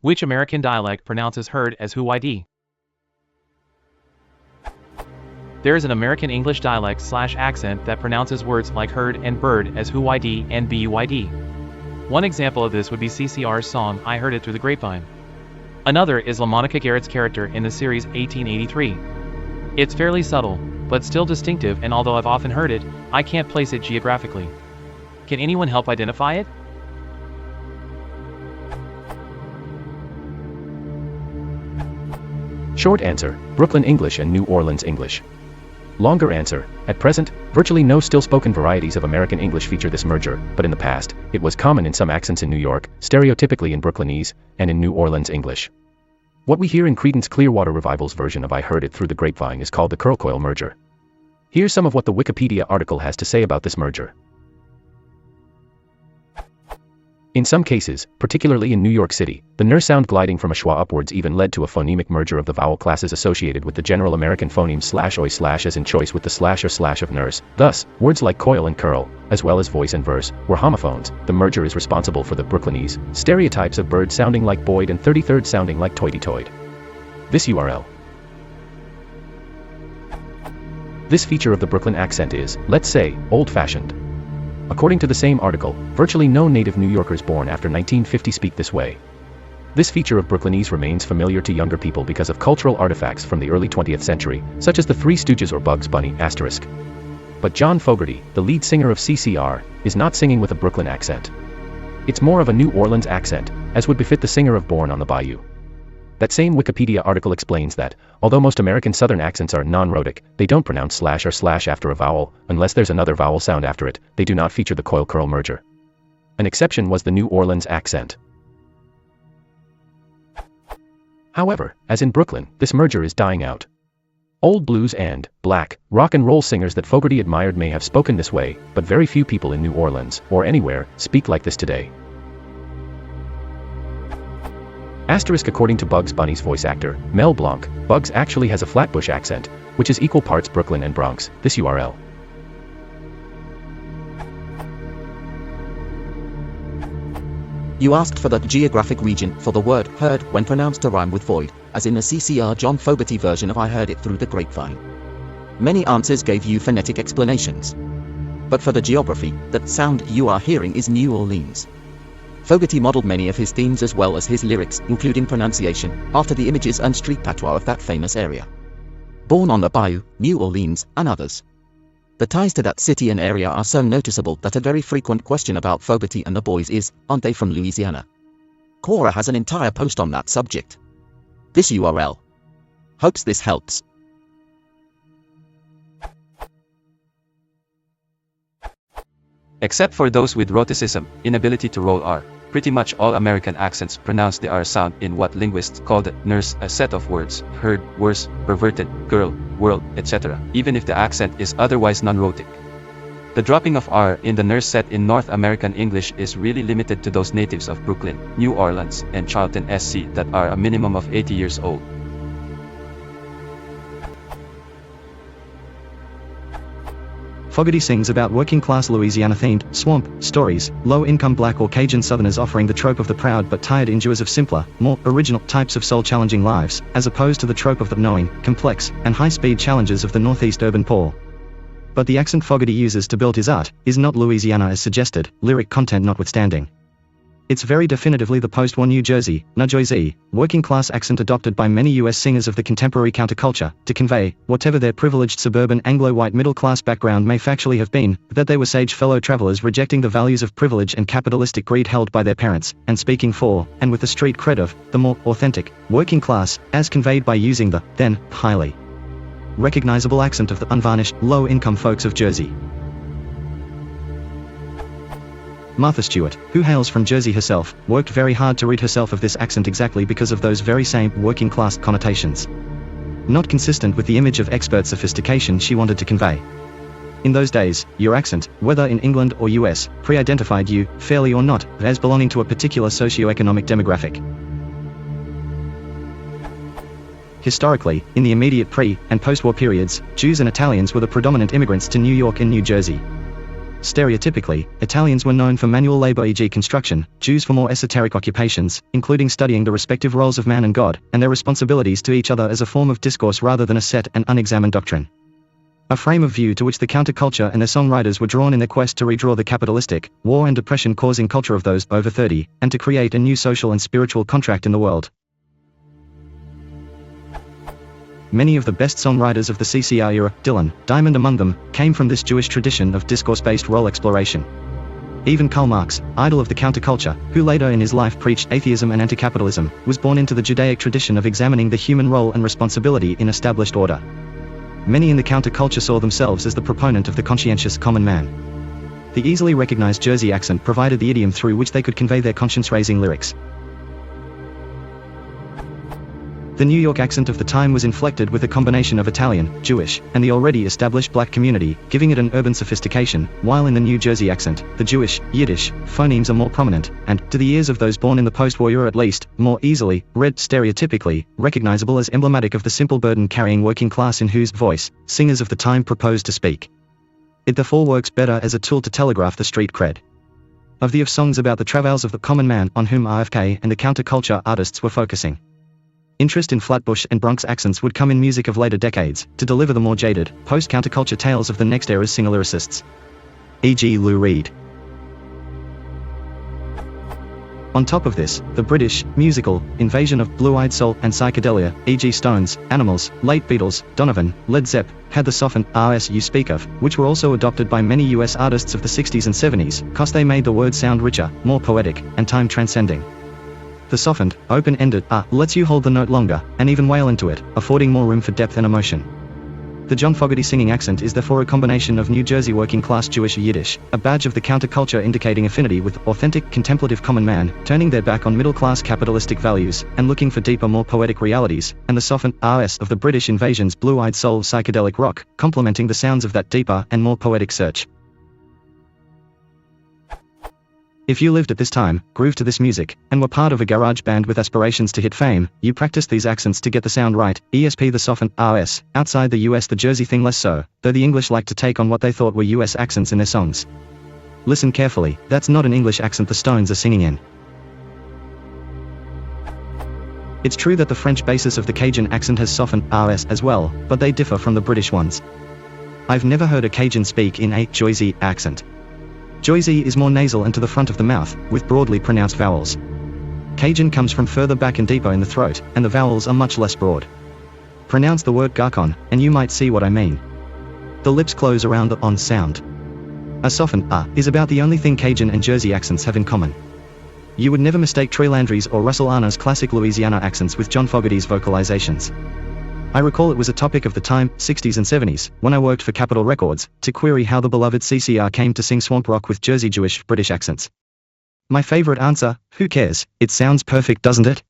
Which American dialect pronounces heard as "who-yd"? There is an American English dialect/accent that pronounces words like heard and bird as "who-yd" and "bud". One example of this would be CCR's song "I Heard It Through the Grapevine." Another is LaMonica Garrett's character in the series 1883. It's fairly subtle, but still distinctive, and although I've often heard it, I can't place it geographically. Can anyone help identify it? Short answer, Brooklyn English and New Orleans English. Longer answer, at present, virtually no still-spoken varieties of American English feature this merger, but in the past, it was common in some accents in New York, stereotypically in Brooklynese, and in New Orleans English. What we hear in Creedence Clearwater Revival's version of I Heard It Through the Grapevine is called the Curl-Coil merger. Here's some of what the Wikipedia article has to say about this merger. In some cases, particularly in New York City, the ner sound gliding from a schwa upwards even led to a phonemic merger of the vowel classes associated with the general American phoneme /oi/ as in choice with the slash or slash of ners. Thus, words like coil and curl, as well as voice and verse, were homophones. The merger is responsible for the Brooklynese stereotypes of bird sounding like boyd and 33rd sounding like toity-toyd. This URL. This feature of the Brooklyn accent is, let's say, old-fashioned. According to the same article, virtually no native New Yorkers born after 1950 speak this way. This feature of Brooklynese remains familiar to younger people because of cultural artifacts from the early 20th century, such as the Three Stooges or Bugs Bunny**. But John Fogerty, the lead singer of CCR, is not singing with a Brooklyn accent. It's more of a New Orleans accent, as would befit the singer of Born on the Bayou. That same Wikipedia article explains that, although most American Southern accents are non-rhotic, they don't pronounce slash or slash after a vowel, unless there's another vowel sound after it. They do not feature the coil-curl merger. An exception was the New Orleans accent. However, as in Brooklyn, this merger is dying out. Old blues and black rock and roll singers that Fogerty admired may have spoken this way, but very few people in New Orleans, or anywhere, speak like this today. According to Bugs Bunny's voice actor, Mel Blanc, Bugs actually has a Flatbush accent, which is equal parts Brooklyn and Bronx. This URL. You asked for the geographic region for the word heard when pronounced to rhyme with void, as in the CCR John Fogerty version of I Heard It Through the Grapevine. Many answers gave you phonetic explanations. But for the geography, that sound you are hearing is New Orleans. Fogerty modeled many of his themes as well as his lyrics, including pronunciation, after the images and street patois of that famous area. Born on the Bayou, New Orleans, and others. The ties to that city and area are so noticeable that a very frequent question about Fogerty and the boys is, aren't they from Louisiana? Quora has an entire post on that subject. This URL. Hopes this helps. Except for those with rhoticism, inability to roll R, pretty much all American accents pronounce the R sound in what linguists call the ners, a set of words, heard, worse, perverted, girl, world, etc., even if the accent is otherwise non-rhotic. The dropping of R in the ners set in North American English is really limited to those natives of Brooklyn, New Orleans, and Charlton SC that are a minimum of 80 years old. Fogerty sings about working-class Louisiana-themed, swamp, stories, low-income black or Cajun Southerners offering the trope of the proud but tired endures of simpler, more original types of soul-challenging lives, as opposed to the trope of the knowing, complex, and high-speed challenges of the Northeast urban poor. But the accent Fogerty uses to build his art is not Louisiana as suggested, lyric content notwithstanding. It's very definitively the post-war New Jersey, working-class accent adopted by many U.S. singers of the contemporary counterculture, to convey, whatever their privileged suburban Anglo-white middle-class background may factually have been, that they were sage fellow travelers rejecting the values of privilege and capitalistic greed held by their parents, and speaking for, and with the street cred of, the more authentic, working class, as conveyed by using the, then, highly recognizable accent of the unvarnished, low-income folks of Jersey. Martha Stewart, who hails from Jersey herself, worked very hard to rid herself of this accent exactly because of those very same working-class connotations. Not consistent with the image of expert sophistication she wanted to convey. In those days, your accent, whether in England or US, pre-identified you, fairly or not, as belonging to a particular socio-economic demographic. Historically, in the immediate pre- and post-war periods, Jews and Italians were the predominant immigrants to New York and New Jersey. Stereotypically, Italians were known for manual labor, e.g. construction, Jews for more esoteric occupations, including studying the respective roles of man and God, and their responsibilities to each other as a form of discourse rather than a set and unexamined doctrine. A frame of view to which the counterculture and their songwriters were drawn in their quest to redraw the capitalistic, war and depression causing culture of those over 30, and to create a new social and spiritual contract in the world. Many of the best songwriters of the CCR era, Dylan, Diamond among them, came from this Jewish tradition of discourse-based role exploration. Even Karl Marx, idol of the counterculture, who later in his life preached atheism and anti-capitalism, was born into the Judaic tradition of examining the human role and responsibility in established order. Many in the counterculture saw themselves as the proponent of the conscientious common man. The easily recognized Jersey accent provided the idiom through which they could convey their conscience-raising lyrics. The New York accent of the time was inflected with a combination of Italian, Jewish, and the already established black community, giving it an urban sophistication, while in the New Jersey accent, the Jewish, Yiddish, phonemes are more prominent, and, to the ears of those born in the post-war era at least, more easily, read stereotypically, recognizable as emblematic of the simple burden-carrying working class in whose voice, singers of the time proposed to speak. It therefore works better as a tool to telegraph the street cred of songs about the travails of the common man on whom RFK and the counterculture artists were focusing. Interest in Flatbush and Bronx accents would come in music of later decades, to deliver the more jaded, post-counterculture tales of the next era's singer-lyricists. E.g. Lou Reed. On top of this, the British, musical, invasion of blue-eyed soul and psychedelia, e.g. Stones, Animals, late Beatles, Donovan, Led Zepp, had the softened Rs you speak of, which were also adopted by many US artists of the 60s and 70s, cause they made the word sound richer, more poetic, and time-transcending. The softened, open-ended lets you hold the note longer, and even wail into it, affording more room for depth and emotion. The John Fogerty singing accent is therefore a combination of New Jersey working-class Jewish Yiddish, a badge of the counterculture indicating affinity with authentic, contemplative common man, turning their back on middle-class capitalistic values, and looking for deeper, more poetic realities, and the softened Rs of the British invasion's blue-eyed soul psychedelic rock, complementing the sounds of that deeper and more poetic search. If you lived at this time, grooved to this music, and were part of a garage band with aspirations to hit fame, you practiced these accents to get the sound right, ESP the softened RS, outside the US the Jersey thing less so, though the English liked to take on what they thought were US accents in their songs. Listen carefully, that's not an English accent the Stones are singing in. It's true that the French basis of the Cajun accent has softened RS as well, but they differ from the British ones. I've never heard a Cajun speak in a Jersey accent. Jersey is more nasal and to the front of the mouth, with broadly pronounced vowels. Cajun comes from further back and deeper in the throat, and the vowels are much less broad. Pronounce the word garcon, and you might see what I mean. The lips close around the on sound. A softened is about the only thing Cajun and Jersey accents have in common. You would never mistake Trey Landry's or Russell Arna's classic Louisiana accents with John Fogerty's vocalizations. I recall it was a topic of the time, 60s and 70s, when I worked for Capitol Records, to query how the beloved CCR came to sing swamp rock with Jersey Jewish British accents. My favorite answer, who cares, it sounds perfect doesn't it?